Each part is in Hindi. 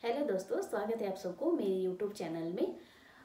हेलो दोस्तों, स्वागत है आप सबको मेरे यूट्यूब चैनल में।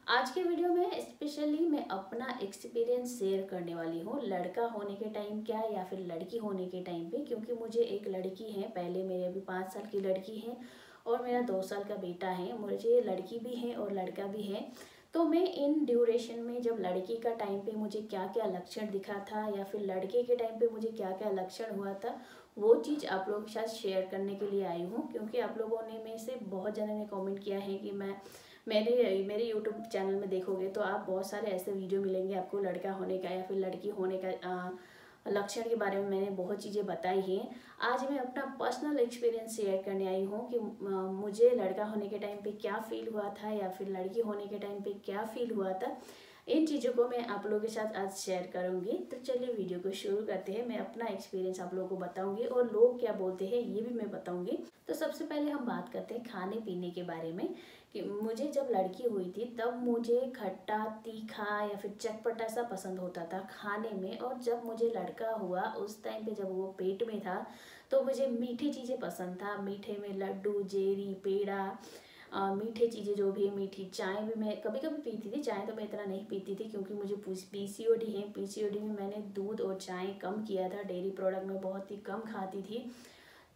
आज के वीडियो में स्पेशली मैं अपना एक्सपीरियंस शेयर करने वाली हूँ, लड़का होने के टाइम क्या या फिर लड़की होने के टाइम पे। क्योंकि मुझे एक लड़की है, पहले मेरे अभी 5 साल की लड़की है और मेरा 2 साल का बेटा है। मुझे लड़की भी है और लड़का भी है। तो मैं इन ड्यूरेशन में जब लड़की का टाइम पे मुझे क्या क्या लक्षण दिखा था या फिर लड़के के टाइम पे मुझे क्या क्या लक्षण हुआ था, वो चीज़ आप लोगों के साथ शेयर करने के लिए आई हूँ। क्योंकि आप लोगों ने में से बहुत जने ने कमेंट किया है कि मेरे यूट्यूब चैनल में देखोगे तो आप बहुत सारे ऐसे वीडियो मिलेंगे आपको लड़का होने का या फिर लड़की होने का लक्षण के बारे में मैंने बहुत चीज़ें बताई हैं। आज मैं अपना पर्सनल एक्सपीरियंस शेयर करने आई हूँ कि मुझे लड़का होने के टाइम पे क्या फील हुआ था या फिर लड़की होने के टाइम पे क्या फील हुआ था। इन चीज़ों को मैं आप लोगों के साथ आज शेयर करूँगी। तो चलिए वीडियो को शुरू करते हैं। मैं अपना एक्सपीरियंस आप लोगों को बताऊँगी और लोग क्या बोलते हैं ये भी मैं बताऊँगी। तो सबसे पहले हम बात करते हैं खाने पीने के बारे में कि मुझे जब लड़की हुई थी तब मुझे खट्टा, तीखा या फिर चटपटा सा पसंद होता था खाने में। और जब मुझे लड़का हुआ उस टाइम पे जब वो पेट में था तो मुझे मीठी चीज़ें पसंद था। मीठे में लड्डू, जेरी, पेड़ा, मीठे चीज़ें जो भी है, मीठी चाय भी मैं कभी कभी पीती थी। चाय तो मैं इतना नहीं पीती थी क्योंकि मुझे पीसीओडी है। पीसीओडी में मैंने दूध और चाय कम किया था, डेयरी प्रोडक्ट में बहुत ही कम खाती थी।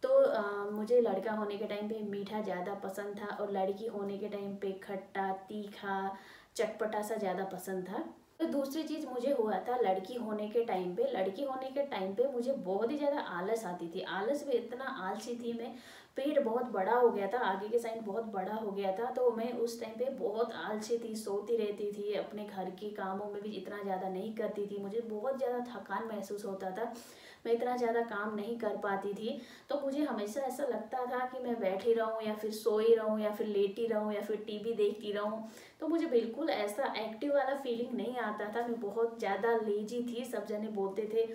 तो मुझे लड़का होने के टाइम पे मीठा ज़्यादा पसंद था और लड़की होने के टाइम पे खट्टा, तीखा, चटपटा सा ज़्यादा पसंद था। तो दूसरी चीज़ मुझे हुआ था लड़की होने के टाइम पे। लड़की होने के टाइम पे मुझे बहुत ही ज़्यादा आलस आती थी। आलस में इतना आलसी थी मैं, पेट बहुत बड़ा हो गया था, आगे के साइड बहुत बड़ा हो गया था। तो मैं उस टाइम पे बहुत आलसी थी, सोती रहती थी, अपने घर के कामों में भी इतना ज़्यादा नहीं करती थी। मुझे बहुत ज़्यादा थकान महसूस होता था, मैं इतना ज़्यादा काम नहीं कर पाती थी। तो मुझे हमेशा ऐसा लगता था कि मैं बैठी रहूं या फिर सोई रहूं या फिर लेटी रहूं या फिर टीवी देखती रहूं। तो मुझे बिल्कुल ऐसा एक्टिव वाला फीलिंग नहीं आता था। मैं बहुत ज़्यादा लेजी थी। सब जने बोलते थे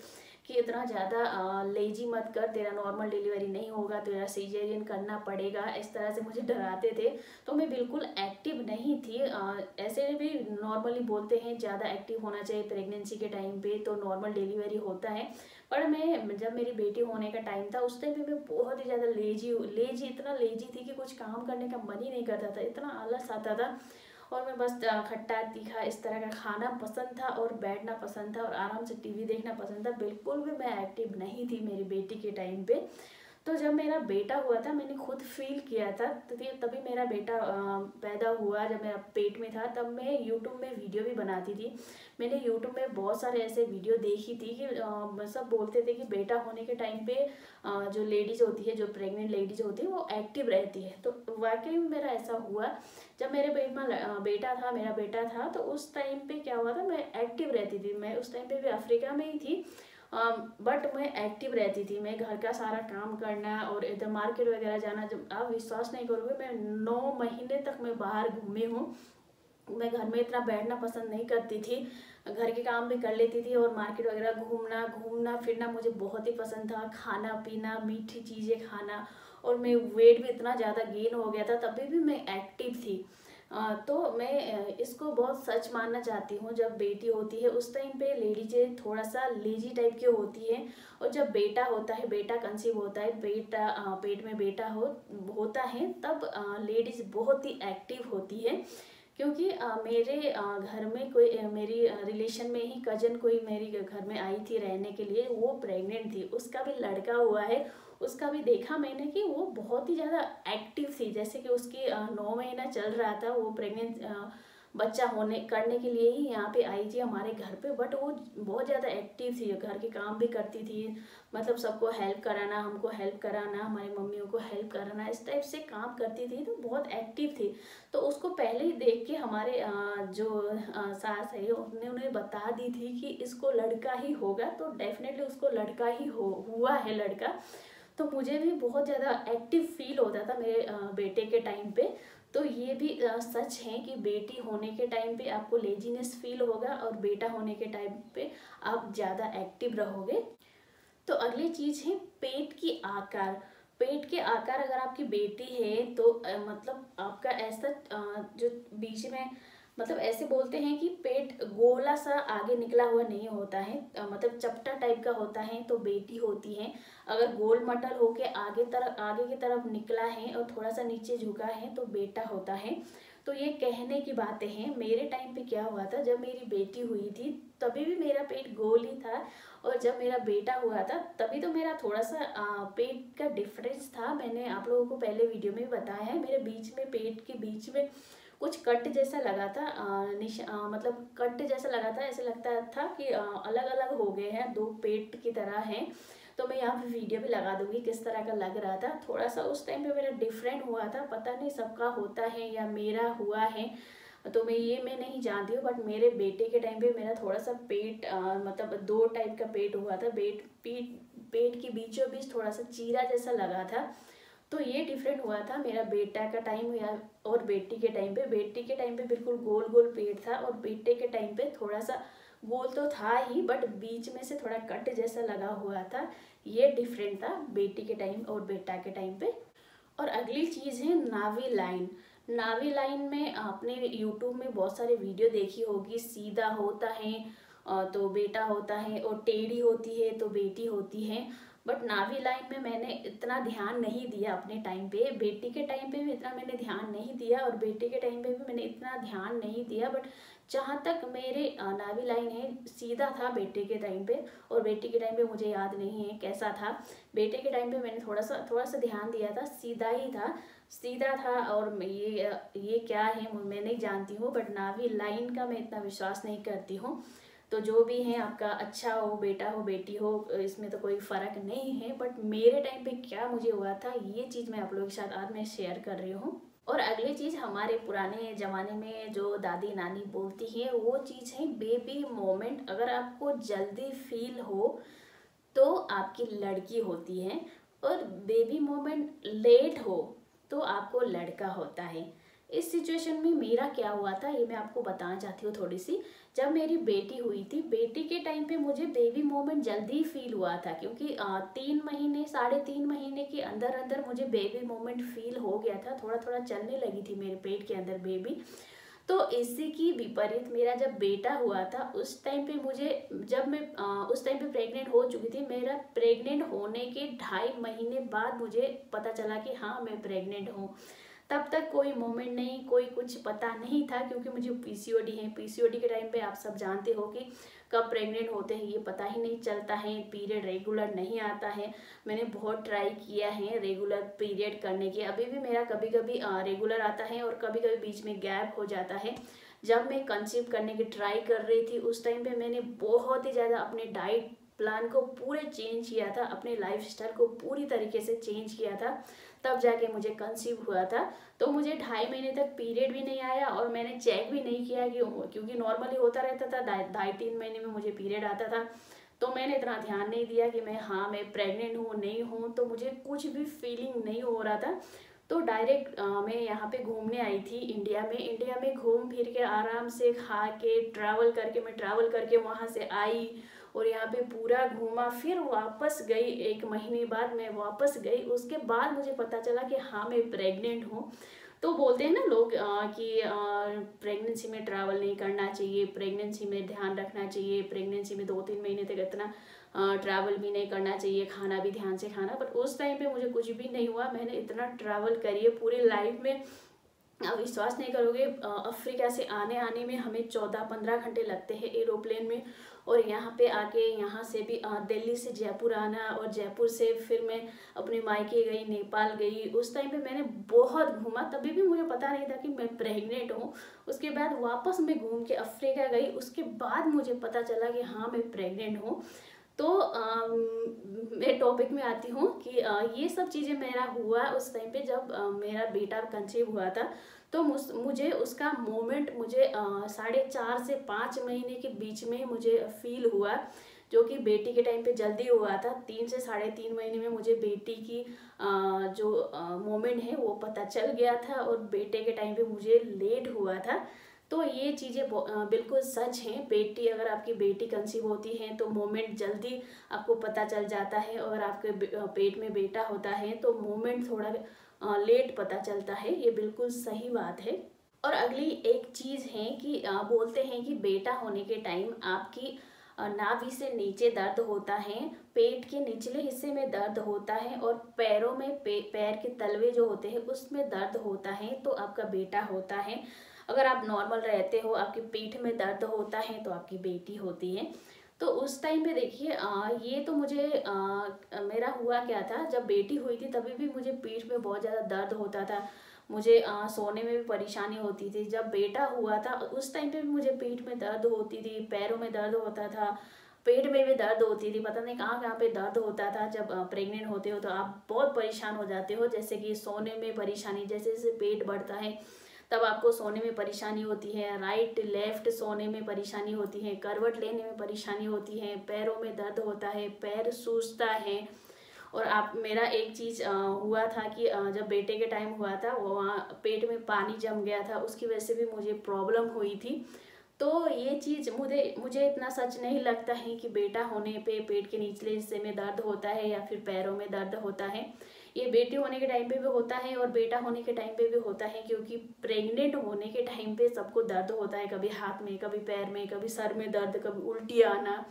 कि इतना ज़्यादा लेजी मत कर, तेरा नॉर्मल डिलीवरी नहीं होगा, तेरा सीजेरियन करना पड़ेगा, इस तरह से मुझे डराते थे। तो मैं बिल्कुल एक्टिव नहीं थी। ऐसे भी नॉर्मली बोलते हैं ज़्यादा एक्टिव होना चाहिए प्रेगनेंसी के टाइम पे, तो नॉर्मल डिलीवरी होता है। पर मैं जब मेरी बेटी होने का टाइम था उस टाइम पे मैं बहुत ही ज़्यादा लेजी इतना लेजी थी कि कुछ काम करने का मन ही नहीं करता था, इतना आलस आता था। और मैं बस खट्टा, तीखा इस तरह का खाना पसंद था और बैठना पसंद था और आराम से टीवी देखना पसंद था। बिल्कुल भी मैं एक्टिव नहीं थी मेरी बेटी के टाइम पे। तो जब मेरा बेटा हुआ था मैंने खुद फील किया था, तभी मेरा बेटा पैदा हुआ। जब मेरा पेट में था तब मैं यूट्यूब में वीडियो भी बनाती थी। मैंने यूट्यूब में बहुत सारे ऐसे वीडियो देखी थी कि सब बोलते थे कि बेटा होने के टाइम पे जो लेडीज़ होती है, जो प्रेग्नेंट लेडीज़ होती है, वो एक्टिव रहती है। तो वाकई में मेरा ऐसा हुआ। जब मेरे पेट में मेरा बेटा था तो उस टाइम पे क्या हुआ था, मैं एक्टिव रहती थी। मैं उस टाइम पे भी अफ्रीका में ही थी, बट मैं एक्टिव रहती थी। मैं घर का सारा काम करना और इधर मार्केट वगैरह जाना, जब आप विश्वास नहीं करोगे मैं 9 महीने तक मैं बाहर घूमी हूँ। मैं घर में इतना बैठना पसंद नहीं करती थी, घर के काम भी कर लेती थी और मार्केट वगैरह घूमना फिरना मुझे बहुत ही पसंद था। खाना पीना, मीठी चीज़ें खाना, और मैं वेट भी इतना ज़्यादा गेन हो गया था तभी भी मैं एक्टिव थी। तो मैं इसको बहुत सच मानना चाहती हूँ। जब बेटी होती है उस टाइम पे लेडीजें थोड़ा सा लेजी टाइप की होती है, और जब बेटा होता है, बेटा कंसीव होता है, पेट में बेटा होता है, तब लेडीज बहुत ही एक्टिव होती है। क्योंकि मेरे घर में कोई मेरी रिलेशन में ही कजन कोई मेरी घर में आई थी रहने के लिए, वो प्रेग्नेंट थी, उसका भी लड़का हुआ है। उसका भी देखा मैंने कि वो बहुत ही ज़्यादा एक्टिव थी। जैसे कि उसकी 9 महीना चल रहा था, वो प्रेग्नेंट बच्चा होने करने के लिए ही यहाँ पे आई थी हमारे घर पे। बट वो बहुत ज़्यादा एक्टिव थी, घर के काम भी करती थी, मतलब सबको हेल्प कराना, हमको हेल्प कराना, हमारी मम्मियों को हेल्प कराना, इस टाइप से काम करती थी। तो बहुत एक्टिव थी। तो उसको पहले ही देख के हमारे जो सास है उन्हें बता दी थी कि इसको लड़का ही होगा। तो डेफिनेटली उसको लड़का ही हुआ है लड़का। तो मुझे भी बहुत ज़्यादा एक्टिव फील होता था मेरे बेटे के टाइम पे। तो ये भी सच है कि बेटी होने के टाइम पे आपको लेजीनेस फील होगा और बेटा होने के टाइम पे आप ज़्यादा एक्टिव रहोगे। तो अगली चीज़ है पेट की आकार। पेट के आकार, अगर आपकी बेटी है तो मतलब आपका ऐसा जो बीच में, मतलब ऐसे बोलते हैं कि पेट गोला सा आगे निकला हुआ नहीं होता है, मतलब चपटा टाइप का होता है तो बेटी होती है। अगर गोल मटल होके आगे की तरफ निकला है और थोड़ा सा नीचे झुका है तो बेटा होता है। तो ये कहने की बातें हैं। मेरे टाइम पे क्या हुआ था, जब मेरी बेटी हुई थी तभी भी मेरा पेट गोल ही था, और जब मेरा बेटा हुआ था तभी तो मेरा थोड़ा सा पेट का डिफरेंस था। मैंने आप लोगों को पहले वीडियो में भी बताया है, मेरे बीच में पेट के बीच में कुछ कट जैसा लगा था, मतलब कट जैसा लगा था, ऐसे लगता था कि अलग अलग हो गए हैं, दो पेट की तरह हैं। तो मैं यहाँ पे वीडियो भी लगा दूंगी किस तरह का लग रहा था। थोड़ा सा उस टाइम पे मेरा डिफरेंट हुआ था, पता नहीं सबका होता है या मेरा हुआ है, तो मैं नहीं जानती हूँ। बट मेरे बेटे के टाइम पे मेरा थोड़ा सा पेट मतलब दो टाइप का पेट हुआ था, पेट के बीचों बीच थोड़ा सा चीरा जैसा लगा था। तो ये डिफरेंट हुआ था मेरा बेटा का टाइम या और बेटी के टाइम पे। बेटी के टाइम पे बिल्कुल गोल गोल पेट था, और बेटे के टाइम पे थोड़ा सा गोल तो था ही बट बीच में से थोड़ा कट जैसा लगा हुआ था। ये डिफरेंट था बेटी के टाइम और बेटा के टाइम पे। और अगली चीज़ है नावी लाइन। नावी लाइन में आपने यूट्यूब में बहुत सारे वीडियो देखी होगी, सीधा होता है तो बेटा होता है, और टेढ़ी होती है तो बेटी होती है। बट नावी लाइन में मैंने इतना ध्यान नहीं दिया अपने टाइम पे। बेटी के टाइम पे भी इतना मैंने ध्यान नहीं दिया, और बेटे के टाइम पे भी मैंने इतना ध्यान नहीं दिया। बट जहाँ तक मेरे नावी लाइन है, सीधा था बेटे के टाइम पे, और बेटी के टाइम पे मुझे याद नहीं है कैसा था। बेटे के टाइम पे मैंने थोड़ा सा ध्यान दिया था, सीधा था। और ये क्या है मैं नहीं जानती हूँ, बट नावी लाइन का मैं इतना विश्वास नहीं करती हूँ। तो जो भी है आपका अच्छा हो, बेटा हो बेटी हो, इसमें तो कोई फ़र्क नहीं है। बट मेरे टाइम पे क्या मुझे हुआ था, ये चीज़ मैं आप लोगों के साथ आज मैं शेयर कर रही हूँ। और अगली चीज़, हमारे पुराने ज़माने में जो दादी नानी बोलती है वो चीज़ है बेबी मोमेंट। अगर आपको जल्दी फील हो तो आपकी लड़की होती है, और बेबी मोमेंट लेट हो तो आपको लड़का होता है। इस सिचुएशन में मेरा क्या हुआ था ये मैं आपको बताना चाहती हूँ थोड़ी सी। जब मेरी बेटी हुई थी, बेटी के टाइम पे मुझे बेबी मोमेंट जल्दी फील हुआ था, क्योंकि 3 महीने 3.5 महीने के अंदर अंदर मुझे बेबी मोमेंट फील हो गया था। थोड़ा थोड़ा चलने लगी थी मेरे पेट के अंदर बेबी। तो इसी की विपरीत मेरा जब बेटा हुआ था उस टाइम पे उस टाइम पे प्रेग्नेंट हो चुकी थी। मेरा प्रेग्नेंट होने के 2.5 महीने बाद मुझे पता चला कि हाँ मैं प्रेग्नेंट हूँ। तब तक कोई मोमेंट नहीं, कोई कुछ पता नहीं था, क्योंकि मुझे पीसीओडी है। पीसीओडी के टाइम पे आप सब जानते हो कि कब प्रेग्नेंट होते हैं ये पता ही नहीं चलता है, पीरियड रेगुलर नहीं आता है। मैंने बहुत ट्राई किया है रेगुलर पीरियड करने की, अभी भी मेरा कभी कभी रेगुलर आता है और कभी कभी बीच में गैप हो जाता है। जब मैं कंसीव करने की ट्राई कर रही थी उस टाइम पे मैंने बहुत ही ज़्यादा अपने डाइट प्लान को पूरे चेंज किया था, अपने लाइफस्टाइल को पूरी तरीके से चेंज किया था, तब जाके मुझे कंसीव हुआ था। तो मुझे 2.5 महीने तक पीरियड भी नहीं आया, और मैंने चेक भी नहीं किया क्योंकि नॉर्मली होता रहता था, 2.5-3 महीने में मुझे पीरियड आता था। तो मैंने इतना ध्यान नहीं दिया कि मैं प्रेग्नेंट हूँ नहीं हूँ, तो मुझे कुछ भी फीलिंग नहीं हो रहा था। तो डायरेक्ट मैं यहाँ पे घूमने आई थी इंडिया में घूम फिर के आराम से खा के ट्रैवल करके वहाँ से आई, और यहाँ पे पूरा घूमा, फिर वापस गई। 1 महीने बाद मैं वापस गई, उसके बाद मुझे पता चला कि हाँ मैं प्रेग्नेंट हूँ। तो बोलते हैं ना लोग कि प्रेगनेंसी में ट्रैवल नहीं करना चाहिए, प्रेगनेंसी में ध्यान रखना चाहिए, प्रेगनेंसी में 2-3 महीने तक इतना ट्रैवल भी नहीं करना चाहिए, खाना भी ध्यान से खाना। बट उस टाइम पे मुझे कुछ भी नहीं हुआ। मैंने इतना ट्रैवल करी है पूरी लाइफ में, आप विश्वास नहीं करोगे, अफ्रीका से आने में हमें 14-15 घंटे लगते हैं एरोप्लेन में, और यहाँ पे आके यहाँ से भी दिल्ली से जयपुर आना, और जयपुर से फिर मैं अपने मायके गई, नेपाल गई। उस टाइम पे मैंने बहुत घूमा, तभी भी मुझे पता नहीं था कि मैं प्रेग्नेंट हूँ। उसके बाद वापस मैं घूम के अफ्रीका गई, उसके बाद मुझे पता चला कि हाँ मैं प्रेग्नेंट हूँ। तो मैं टॉपिक में आती हूँ कि ये सब चीज़ें मेरा हुआ उस टाइम पे जब मेरा बेटा कंसीव हुआ था। तो मुझे उसका मोमेंट मुझे 4.5 से 5 महीने के बीच में मुझे फील हुआ, जो कि बेटी के टाइम पे जल्दी हुआ था। 3 से 3.5 महीने में मुझे बेटी की जो मोमेंट है वो पता चल गया था, और बेटे के टाइम पे मुझे लेट हुआ था। तो ये चीज़ें बिल्कुल सच हैं। अगर आपकी बेटी कंसीव होती है तो मोमेंट जल्दी आपको पता चल जाता है, और आपके पेट में बेटा होता है तो मोमेंट थोड़ा लेट पता चलता है। ये बिल्कुल सही बात है। और अगली एक चीज़ है कि बोलते हैं कि बेटा होने के टाइम आपकी नाभि से नीचे दर्द होता है, पेट के निचले हिस्से में दर्द होता है और पैरों में पैर के तलवे जो होते हैं उसमें दर्द होता है तो आपका बेटा होता है। अगर आप नॉर्मल रहते हो, आपकी पीठ में दर्द होता है तो आपकी बेटी होती है। तो उस टाइम पे देखिए ये तो मुझे मेरा हुआ क्या था, जब बेटी हुई थी तभी भी मुझे पीठ में बहुत ज़्यादा दर्द होता था, मुझे सोने में भी परेशानी होती थी। जब बेटा हुआ था उस टाइम पे भी मुझे पीठ में दर्द होती थी, पैरों में दर्द होता था, पेट में भी दर्द होती थी, पता नहीं कहाँ कहाँ पे दर्द होता था। जब प्रेग्नेंट होते हो तो आप बहुत परेशान हो जाते हो, जैसे कि सोने में परेशानी, जैसे जैसे पेट बढ़ता है तब आपको सोने में परेशानी होती है, राइट लेफ्ट सोने में परेशानी होती है, करवट लेने में परेशानी होती है, पैरों में दर्द होता है, पैर सूजता है। और आप मेरा एक चीज़ हुआ था कि जब बेटे के टाइम हुआ था वो वहाँ पेट में पानी जम गया था, उसकी वजह से भी मुझे प्रॉब्लम हुई थी। तो ये चीज़ मुझे इतना सच नहीं लगता है कि बेटा होने पे पेट के निचले हिस्से में दर्द होता है या फिर पैरों में दर्द होता है। ये बेटी होने के टाइम पे भी होता है और बेटा होने के टाइम पे भी होता है, क्योंकि प्रेग्नेंट होने के टाइम पे सबको दर्द होता है, कभी हाथ में, कभी पैर में, कभी सर में दर्द, कभी उल्टी आना,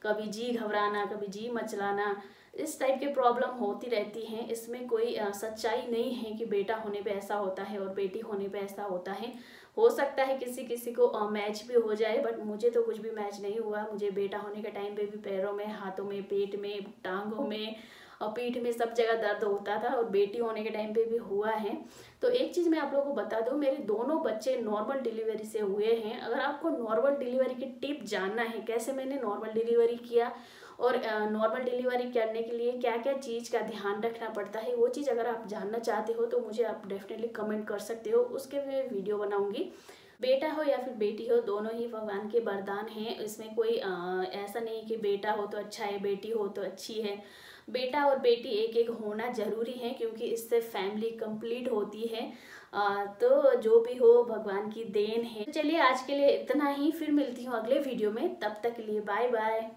कभी जी घबराना, कभी जी मचलाना, इस टाइप के प्रॉब्लम होती रहती हैं। इसमें कोई सच्चाई नहीं है कि बेटा होने पे ऐसा होता है और बेटी होने पे ऐसा होता है। हो सकता है किसी किसी को मैच भी हो जाए, बट मुझे तो कुछ भी मैच नहीं हुआ। मुझे बेटा होने के टाइम पे भी पैरों में, हाथों में, पेट में, टांगों में और पीठ में सब जगह दर्द होता था और बेटी होने के टाइम पे भी हुआ है। तो एक चीज़ मैं आप लोगों को बता दूं, मेरे दोनों बच्चे नॉर्मल डिलीवरी से हुए हैं। अगर आपको नॉर्मल डिलीवरी की टिप जानना है, कैसे मैंने नॉर्मल डिलीवरी किया और नॉर्मल डिलीवरी करने के लिए क्या क्या चीज़ का ध्यान रखना पड़ता है, वो चीज़ अगर आप जानना चाहते हो तो मुझे आप डेफिनेटली कमेंट कर सकते हो, उसके मैं वीडियो बनाऊंगी। बेटा हो या फिर बेटी हो, दोनों ही भगवान के वरदान हैं। इसमें कोई ऐसा नहीं कि बेटा हो तो अच्छा है, बेटी हो तो अच्छी है। बेटा और बेटी एक एक होना ज़रूरी है, क्योंकि इससे फैमिली कंप्लीट होती है। तो जो भी हो भगवान की देन है। चलिए आज के लिए इतना ही, फिर मिलती हूँ अगले वीडियो में, तब तक के लिए बाय बाय।